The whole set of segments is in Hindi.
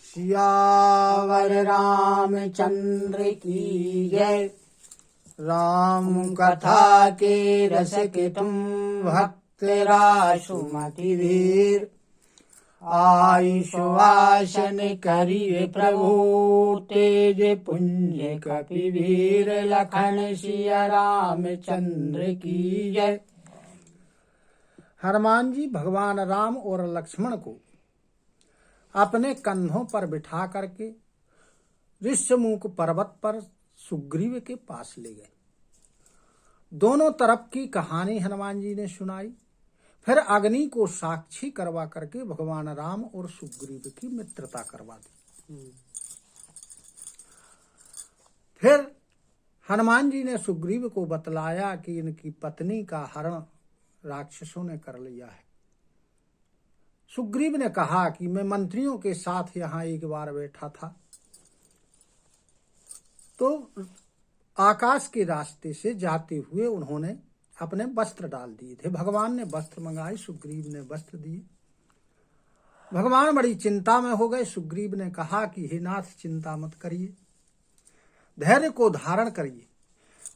सियावर रामचंद्र की जय। राम कथा के रस के तुम भक्त रासुमति वीर। आई सुवासन करिए प्रभु तेज पुंज कपिवीर। लखन सिया रामचंद्र की जय। हनुमान जी भगवान राम और लक्ष्मण को अपने कंधों पर बिठा करके ऋष्यमुख पर्वत पर सुग्रीव के पास ले गए। दोनों तरफ की कहानी हनुमान जी ने सुनाई। फिर अग्नि को साक्षी करवा करके भगवान राम और सुग्रीव की मित्रता करवा दी। फिर हनुमान जी ने सुग्रीव को बतलाया कि इनकी पत्नी का हरण राक्षसों ने कर लिया है। सुग्रीव ने कहा कि मैं मंत्रियों के साथ यहाँ एक बार बैठा था तो आकाश के रास्ते से जाते हुए उन्होंने अपने वस्त्र डाल दिए थे। भगवान ने वस्त्र मंगाए, सुग्रीव ने वस्त्र दिए। भगवान बड़ी चिंता में हो गए। सुग्रीव ने कहा कि हे नाथ, चिंता मत करिए, धैर्य को धारण करिए।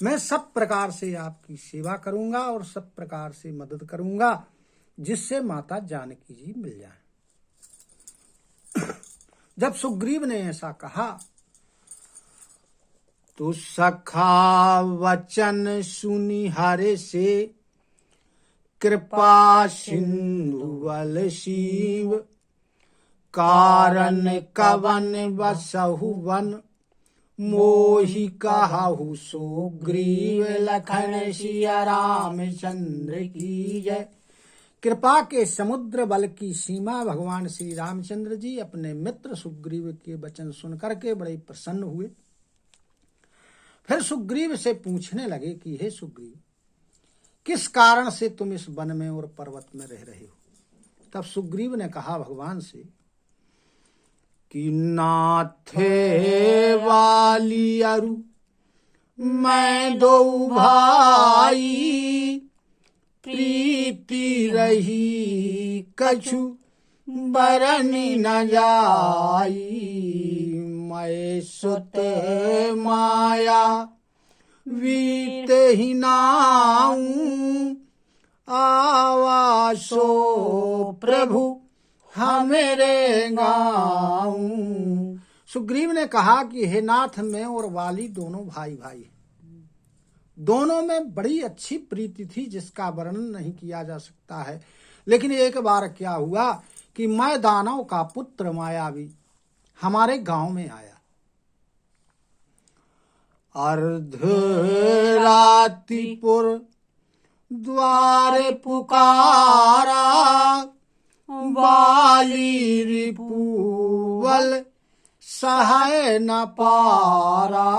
मैं सब प्रकार से आपकी सेवा करूंगा और सब प्रकार से मदद करूंगा जिससे माता जानकी जी मिल जाए। जब सुग्रीव ने ऐसा कहा तो सखा वचन सुनी हरे से कृपा सिंधु बल शिव। कारण कवन बसहु वन मोहि कहु सुग्रीव। लखन सिया रामचंद्र की जय। कृपा के समुद्र बल की सीमा भगवान श्री रामचंद्र जी अपने मित्र सुग्रीव के वचन सुन करके बड़े प्रसन्न हुए। फिर सुग्रीव से पूछने लगे कि हे सुग्रीव, किस कारण से तुम इस वन में और पर्वत में रह रहे हो? तब सुग्रीव ने कहा भगवान से कि नाथे वाली अरु मैं दो भाई। प्रीति रही कछु बरनी न जाई। मैं सुत माया वीत ही नाऊं। आवासो प्रभु हमेरे गाऊं। सुग्रीव ने कहा कि हे नाथ, मैं और वाली दोनों भाई भाई हैं। दोनों में बड़ी अच्छी प्रीति थी जिसका वर्णन नहीं किया जा सकता है। लेकिन एक बार क्या हुआ कि मैं दानव का पुत्र मायावी हमारे गांव में आया। अर्धरात्रिपुर द्वारे पुकारा। वाली रिपुवल सहाय न पारा।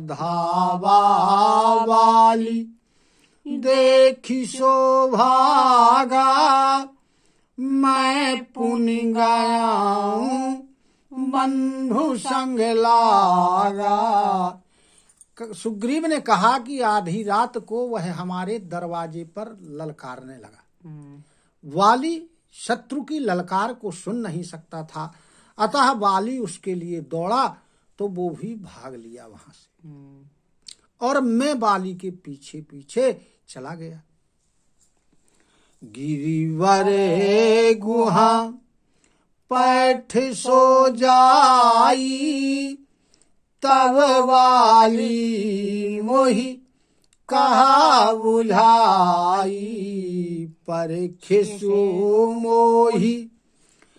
धावा वाली देखी शोभागा। मैं पुनि गया बंधु संग लागा। सुग्रीव ने कहा कि आधी रात को वह हमारे दरवाजे पर ललकारने लगा। वाली शत्रु की ललकार को सुन नहीं सकता था, अतः वाली उसके लिए दौड़ा तो वो भी भाग लिया वहां से और मैं वाली के पीछे पीछे चला गया। गिरिवरे गुहा पैठ सो जाई। तब वाली मोहि कहा बुझाई। पर खिसु मोहि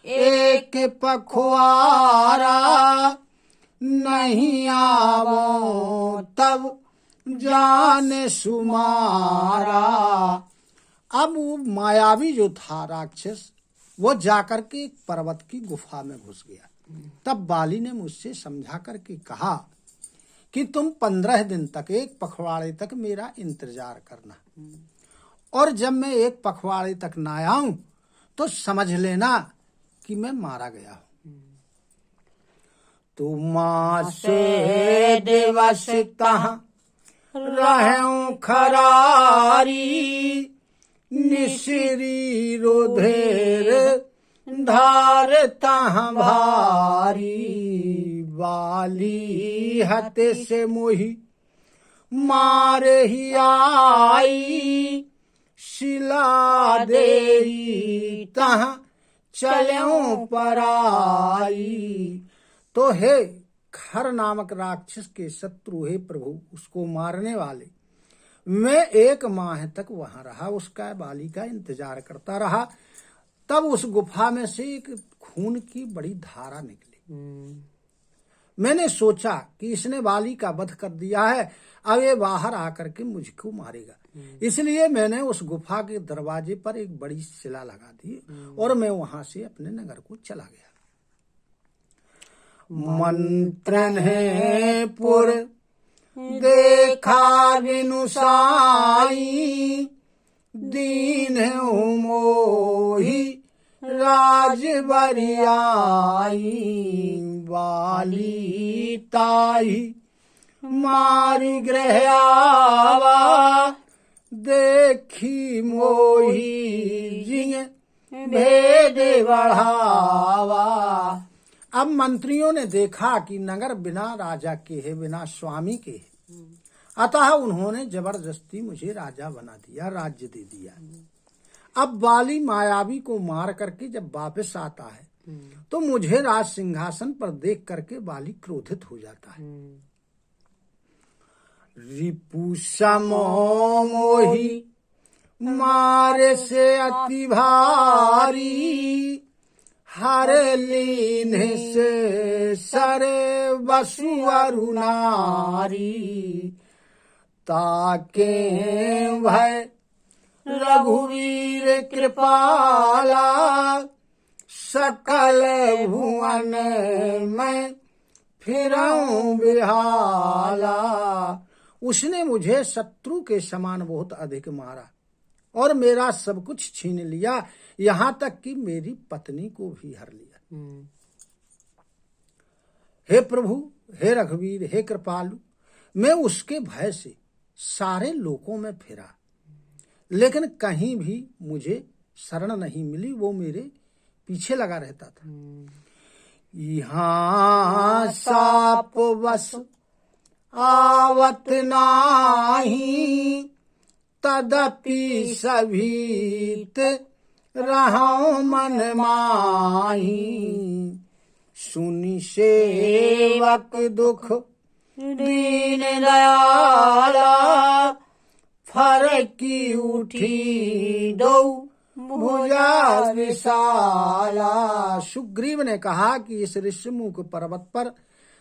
एक पखवारा। नहीं आवो तब जान सुमारा। अब वो मायावी जो था राक्षस, वो जाकर के एक पर्वत की गुफा में घुस गया। तब बाली ने मुझसे समझा करके कहा कि तुम 15 दिन तक, एक पखवाड़े तक मेरा इंतजार करना, और जब मैं एक पखवाड़े तक ना आऊं तो समझ लेना कि मैं मारा गया हूं। तुम से दिवस तहाँ रहूं खरारी। निशिरी रुधिर धार तहाँ भारी। बाली हते से मोही मारे ही आई, शिला देई तहाँ चल्यों पराई। तो हे खर नामक राक्षस के शत्रु, हे प्रभु उसको मारने वाले, मैं 1 माह तक वहां रहा, उसका बाली का इंतजार करता रहा। तब उस गुफा में से एक खून की बड़ी धारा निकली। मैंने सोचा कि इसने बाली का वध कर दिया है, अब ये बाहर आकर के मुझको मारेगा। इसलिए मैंने उस गुफा के दरवाजे पर एक बड़ी शिला लगा दी और मैं वहां से अपने नगर को चला गया। मंत्रन है पुर देखा विनुसाई, दीन मोही राज बरियाई, बाली ताही मारी ग्रह आवा, देखी मोही जिय भेद बढ़ावा। अब मंत्रियों ने देखा कि नगर बिना राजा के है, बिना स्वामी के है, अतः उन्होंने जबरदस्ती मुझे राजा बना दिया, राज्य दे दिया। अब बाली मायावी को मार करके जब वापस आता है तो मुझे राज सिंहासन पर देख करके बाली क्रोधित हो जाता है। रिपु समो मोही मारे से अति भारी, हर लीन से सरे बसु अरुणारी, ताके भय रघुवीर कृपाला, सकल भुवन में फिरऊं बिहाला। उसने मुझे शत्रु के समान बहुत अधिक मारा और मेरा सब कुछ छीन लिया, यहाँ तक कि मेरी पत्नी को भी हर लिया। हे प्रभु, हे रघुवीर, हे कृपालु, मैं उसके भय से सारे लोकों में फिरा, लेकिन कहीं भी मुझे शरण नहीं मिली। वो मेरे पीछे लगा रहता था। यहाँ साप बस आवत नाही, तदपि सभीत रहो मन माही, सुनि सेवक दुख दीन दयाला, फरकी उठी दो भुजा विशाला। सुग्रीव ने कहा कि इस ऋषिमुख पर्वत पर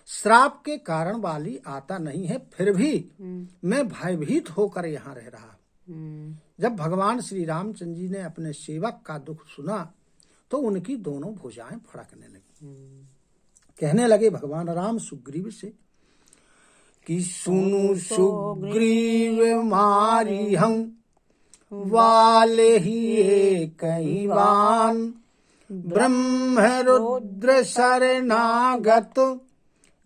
श्राप के कारण बाली आता नहीं है, फिर भी मैं भयभीत होकर यहाँ रह रहा। जब भगवान श्री रामचंद्र जी ने अपने सेवक का दुख सुना तो उनकी दोनों भुजाएं फड़कने लगी। कहने लगे भगवान राम सुग्रीव से कि सुनु सुग्रीव मारी हम वाले ही कई बान, ब्रह्म रुद्र शरणागत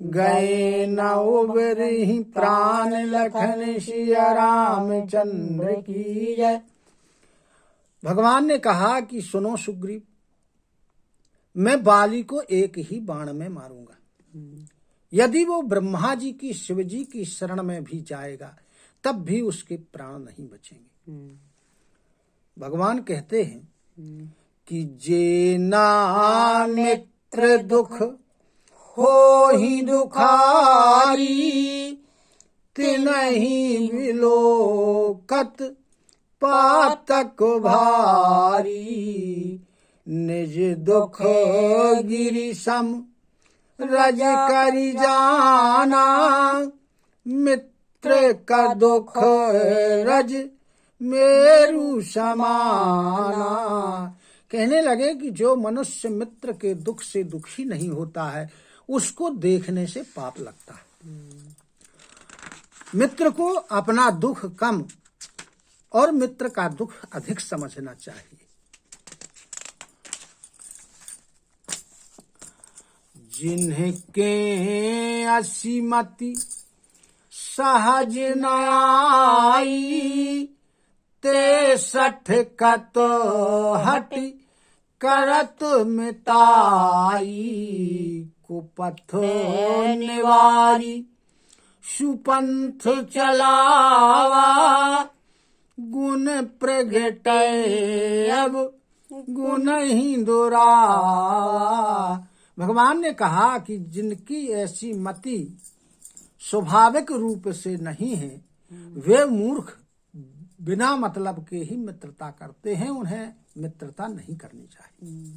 गए न उबरहि प्राण, लखन सिया रामचंद्र की जय। भगवान ने कहा कि सुनो सुग्रीव, मैं बाली को एक ही बाण में मारूंगा। यदि वो ब्रह्मा जी की, शिव जी की शरण में भी जाएगा तब भी उसके प्राण नहीं बचेंगे। भगवान कहते हैं कि जेना मित्र दुख हो ही दुखारी, तिनहि विलोकत पातक भारी, निज दुख गिरि सम रज करि जाना, मित्र का दुख रज मेरु समाना। कहने लगे कि जो मनुष्य मित्र के दुख से दुखी नहीं होता है उसको देखने से पाप लगता है। मित्र को अपना दुख कम और मित्र का दुख अधिक समझना चाहिए। जिनके असीमति सहज न आई, ते सठ कत हट करत मिताई, को पथ निवारी सुपंथ चलावा गुण प्रगटे अब गुण ही दोहरावा। भगवान ने कहा कि जिनकी ऐसी मति स्वाभाविक रूप से नहीं है वे मूर्ख बिना मतलब के ही मित्रता करते हैं, उन्हें मित्रता नहीं करनी चाहिए।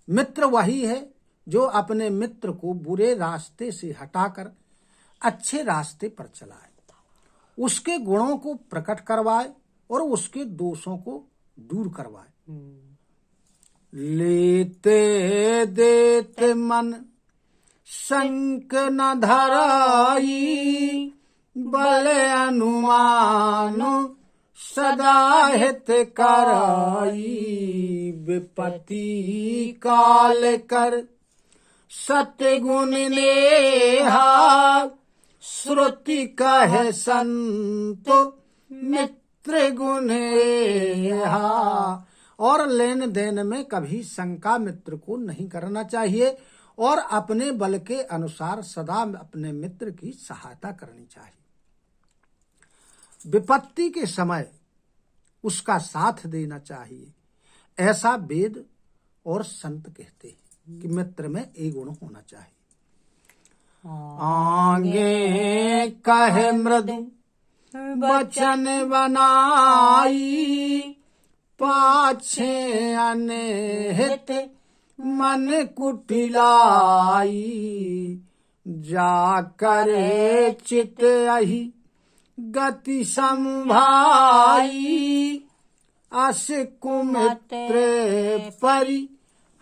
मित्र वही है जो अपने मित्र को बुरे रास्ते से हटाकर अच्छे रास्ते पर चलाए, उसके गुणों को प्रकट करवाए और उसके दोषों को दूर करवाए। लेते देते मन संक न धराई बल अनुमानो सदा हित कराई। विपत्ति काल कर सत्य गुण नेहा श्रुति कहे संत मित्र गुण रेहा। और लेन देन में कभी शंका मित्र को नहीं करना चाहिए और अपने बल के अनुसार सदा अपने मित्र की सहायता करनी चाहिए। विपत्ति के समय उसका साथ देना चाहिए, ऐसा वेद और संत कहते हैं कि मित्र में ये गुण होना चाहिए। आगे कहे मृदु वचन बनाई पाछे अनहित मन कुटिलाई। जाकर चित अहि गति संभाई अस कुमित्र परि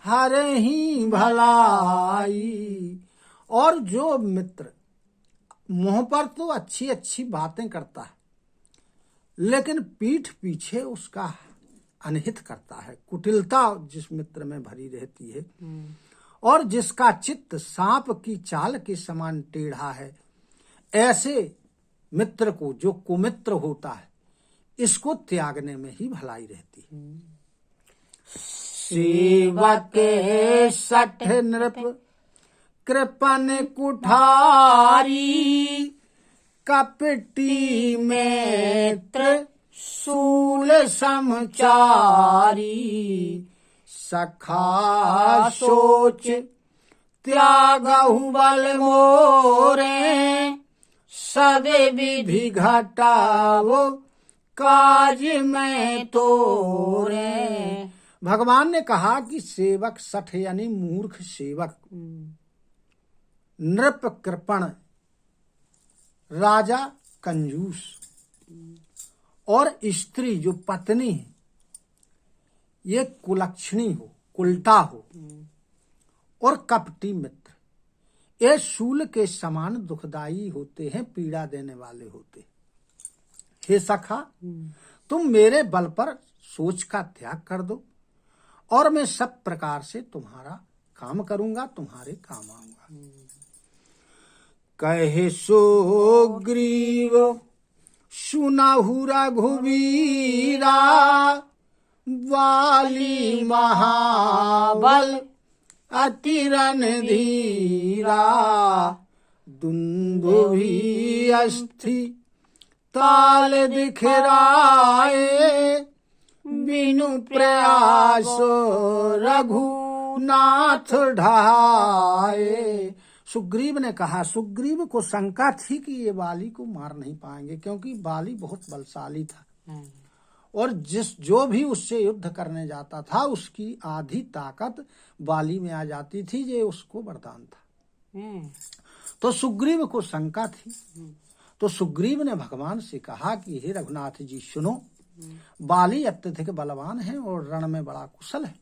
हरहि भलाई। और जो मित्र मुंह पर तो अच्छी अच्छी बातें करता है लेकिन पीठ पीछे उसका अनहित करता है, कुटिलता जिस मित्र में भरी रहती है और जिसका चित्त सांप की चाल के समान टेढ़ा है, ऐसे मित्र को जो कुमित्र होता है इसको त्यागने में ही भलाई रहती है। सेवक सठ नृप कृपन कुठारी कपटी मित्र सूल समचारी। सखा सोच त्यागहु बल मोरे सब विधि घटावो काज में तोरे। भगवान ने कहा कि सेवक सठ यानी मूर्ख सेवक, नृप कृपण राजा कंजूस और स्त्री जो पत्नी है ये कुलक्षणी हो, कुलटा हो और कपटी मित्र ये शूल के समान दुखदाई होते हैं, पीड़ा देने वाले होते हैं। हे सखा तुम मेरे बल पर सोच का त्याग कर दो और मैं सब प्रकार से तुम्हारा काम करूंगा, तुम्हारे काम आऊंगा। कहे सुग्रीव सुनहु रघुवीरा वाली महाबल अति रणधीरा। दुंदुभि अस्थि ताल दिखराए बिनु प्रयास रघुनाथ ढाए। सुग्रीव ने कहा, सुग्रीव को शंका थी कि ये बाली को मार नहीं पाएंगे क्योंकि बाली बहुत बलशाली था और जो भी उससे युद्ध करने जाता था उसकी आधी ताकत बाली में आ जाती थी, ये उसको वरदान था। तो सुग्रीव को शंका थी। तो सुग्रीव ने भगवान से कहा कि हे रघुनाथ जी सुनो, बाली अत्यधिक बलवान है और रण में बड़ा कुशल है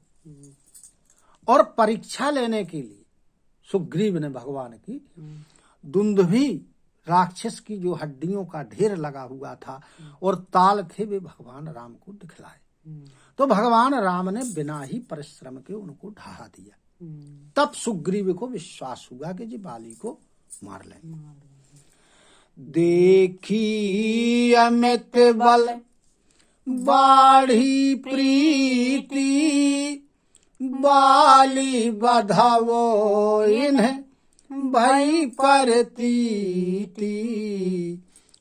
और परीक्षा लेने के लिए सुग्रीव ने भगवान की दुंदुभि राक्षस की जो हड्डियों का ढेर लगा हुआ था और ताल थे वे भगवान राम को दिखलाए। तो भगवान राम ने बिना ही परिश्रम के उनको ढहा दिया। तब सुग्रीव को विश्वास हुआ कि जी बाली को मार लेंगे। देखी अमित बल बाढ़ी प्रीति बाली बधावो इन्हें भई परतीति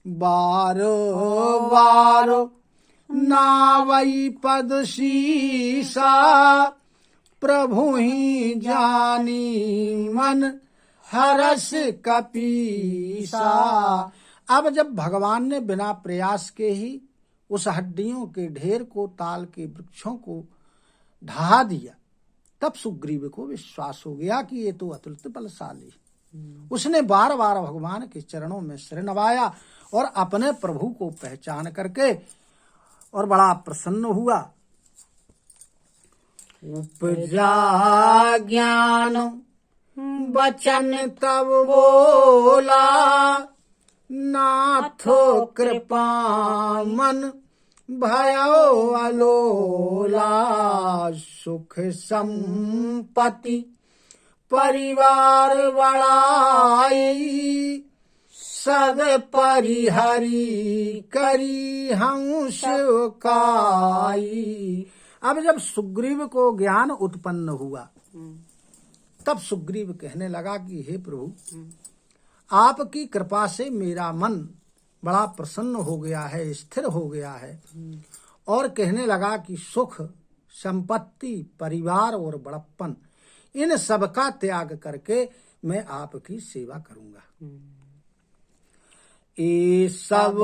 बारो बारो नावई पद शीसा प्रभु ही जानी मन हरस कपीसा। अब जब भगवान ने बिना प्रयास के ही उस हड्डियों के ढेर को, ताल के वृक्षों को ढहा दिया, तब सुग्रीव को विश्वास हो गया कि ये तो अतुलित बलशाली। उसने बार बार भगवान के चरणों में सिर नवाया और अपने प्रभु को पहचान करके और बड़ा प्रसन्न हुआ। उपजा ज्ञान वचन तब बोला नाथो कृपा मन भयो अलोला सुख संपत्ति परिवार बड़ाई सब परिहरी करी हंस काई। अब जब सुग्रीव को ज्ञान उत्पन्न हुआ तब सुग्रीव कहने लगा कि हे प्रभु, आपकी कृपा से मेरा मन बड़ा प्रसन्न हो गया है, स्थिर हो गया है। और कहने लगा कि सुख संपत्ति परिवार और बड़प्पन इन सब का त्याग करके मैं आपकी सेवा करूंगा। ये सब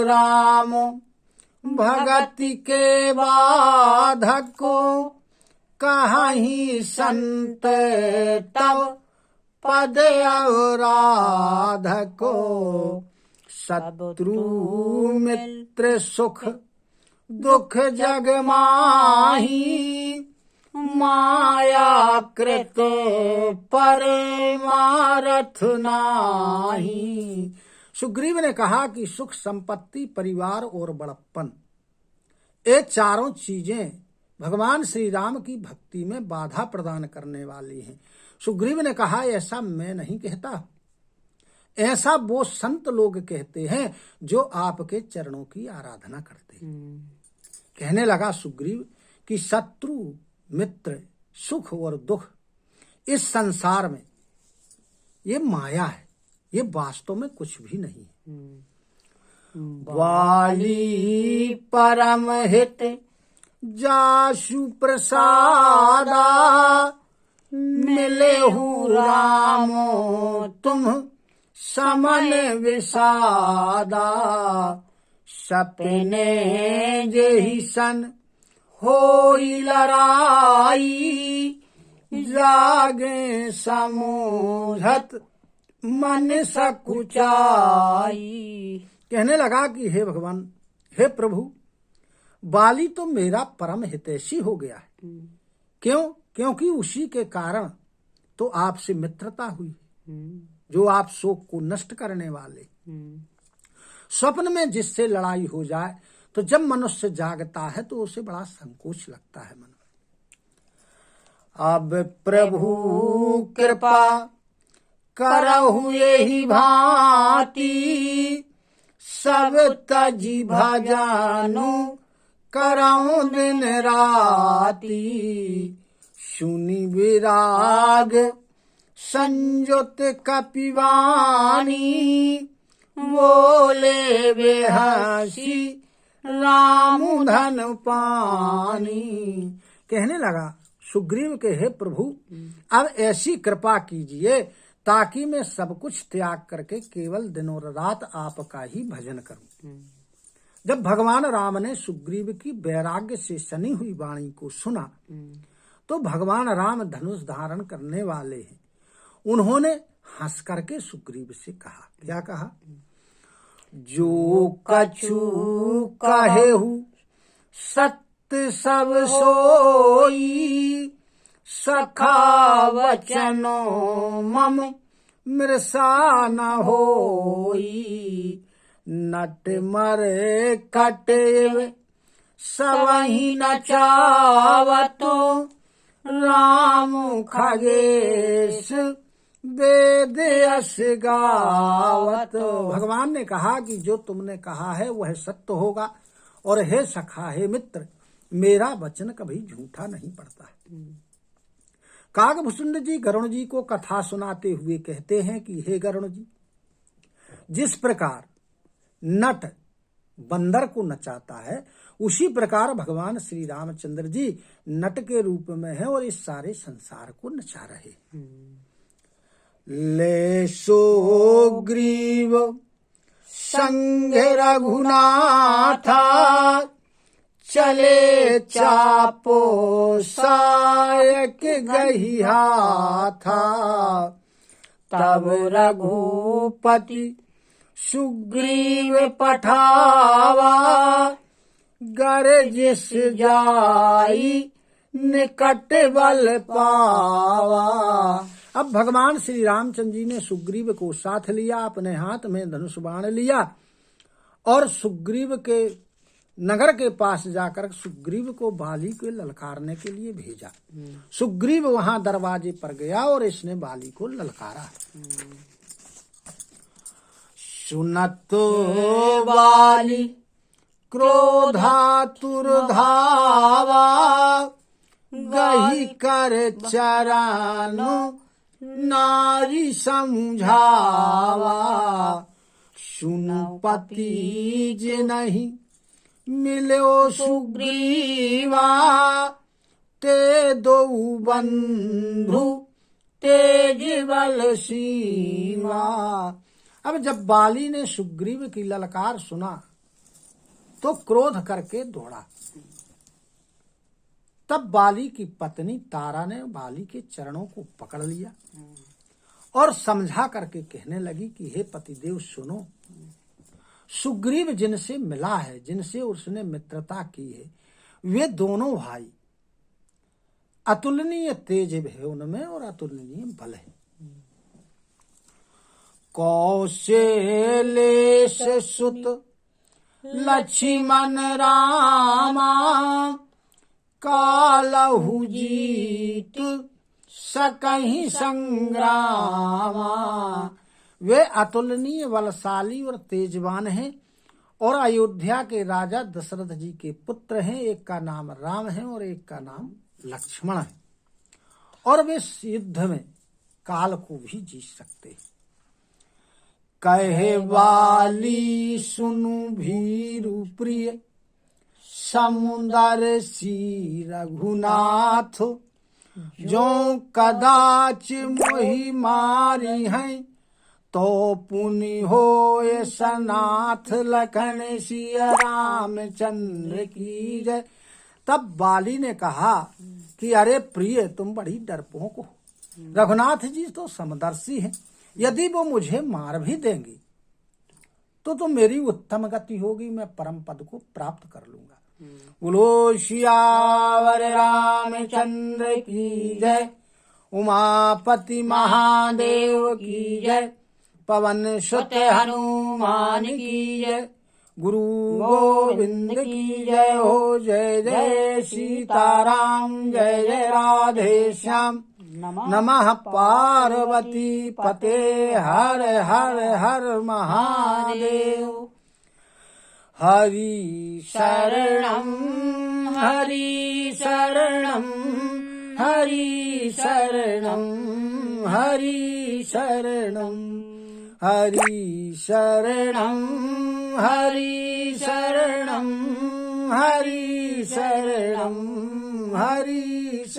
राम भगति के बाधक को कहीं संत तब पद अवराधक को शत्रु मित्र सुख दुख जग माही माया कृत परमारथ नाही। सुग्रीव ने कहा कि सुख संपत्ति परिवार और बड़प्पन ये चारों चीजें भगवान श्री राम की भक्ति में बाधा प्रदान करने वाली हैं। सुग्रीव ने कहा ऐसा मैं नहीं कहता, ऐसा वो संत लोग कहते हैं जो आपके चरणों की आराधना करते हैं। कहने लगा सुग्रीव कि शत्रु मित्र सुख और दुख इस संसार में ये माया है, ये वास्तव में कुछ भी नहीं है। वाली परम हित जासु प्रसादा मिले हूँ रामो तुम समन विषादा सपने जेहि सन होई लड़ाई जागे समूझत मन सकुचाई। कहने लगा कि हे भगवान, हे प्रभु, बाली तो मेरा परम हितैषी हो गया है। क्यों? क्योंकि उसी के कारण तो आपसे मित्रता हुई, जो आप शोक को नष्ट करने वाले। स्वप्न में जिससे लड़ाई हो जाए तो जब मनुष्य जागता है तो उसे बड़ा संकोच लगता है मन में। अब प्रभु कृपा करहु यही भांति सब तजी भजनु करऊं दिन राती सुनी विराग संयुत कपिवानी बोले बेहसी राम धन पानी। कहने लगा सुग्रीव के हे प्रभु, अब ऐसी कृपा कीजिए ताकि मैं सब कुछ त्याग करके केवल दिन और रात आपका ही भजन करूं। जब भगवान राम ने सुग्रीव की वैराग्य से सनी हुई वाणी को सुना तो भगवान राम धनुष धारण करने वाले हैं। उन्होंने हंस करके सुग्रीव से कहा, क्या कहा? जो कछु कहेहु सत्य सब सोई सखा वचनो मम मृषा न होई नट मरे कटे सबहि न चावतो राम खगेश वेद यश गावत। भगवान ने कहा कि जो तुमने कहा है वह सत्य होगा और हे सखा हे मित्र, मेरा वचन कभी झूठा नहीं पड़ता है। काकभूषुंड जी गरुण जी को कथा सुनाते हुए कहते हैं कि हे गरुण जी, जिस प्रकार नट बंदर को नचाता है, उसी प्रकार भगवान श्री रामचंद्र जी नट के रूप में है और इस सारे संसार को नचा रहे। ले सो ग्रीव संग रघुनाथा, चले चापो सायक गहिया था। तब रघुपति सुग्रीव पठावा, गर्जिस जाई निकट बल पावा। अब भगवान श्री रामचंद्र जी ने सुग्रीव को साथ लिया, अपने हाथ में धनुष बाण लिया और सुग्रीव के नगर के पास जाकर सुग्रीव को बाली को ललकारने के लिए भेजा। सुग्रीव वहां दरवाजे पर गया और इसने बाली को ललकारा। सुनत बाली क्रोधातुर धावा, गही कर चरानो नारी समझावा। सुनु पति जे नहीं मिलो सुग्रीवा, ते दो बंधु तेज बल सीवा। अब जब बाली ने सुग्रीव की ललकार सुना तो क्रोध करके दौड़ा। तब बाली की पत्नी तारा ने बाली के चरणों को पकड़ लिया और समझा करके कहने लगी कि हे पतिदेव सुनो, सुग्रीव जिनसे मिला है, जिनसे उसने मित्रता की है, वे दोनों भाई अतुलनीय तेज है उनमें और अतुलनीय बल है। कौशलेश सुत लक्ष्मण रामा, कालहु जीत सकहि संग्रामा। वे अतुलनीय बलशाली और तेजवान हैं और अयोध्या के राजा दशरथ जी के पुत्र हैं। एक का नाम राम है और एक का नाम लक्ष्मण है और वे युद्ध में काल को भी जीत सकते हैं। कहे वाली सुनु भीरु प्रिय, समुदर सी रघुनाथ। जो कदाच मोहि मारी हैं, तो पुनि होय सनाथ। लखन सिया रामचंद्र की जय। तब बाली ने कहा कि अरे प्रिय, तुम बड़ी डरपोक हो। रघुनाथ जी तो समदर्शी हैं, यदि वो मुझे मार भी देंगी तो मेरी उत्तम गति होगी, मैं परम पद को प्राप्त कर लूंगा। बोलो सियावर रामचंद्र की जय। उमापति महादेव की जय। पवन सुत हनुमान की जय। गुरु गोविंद की जय हो। जय जय सीताराम, जय जय राधे श्याम। नमः पार्वती पते हर हर हर महादेव। हरि शरणं हरि शरणं हरि शरणं हरि शरणं हरि शरणं हरि शरणं हरि शरणं हरि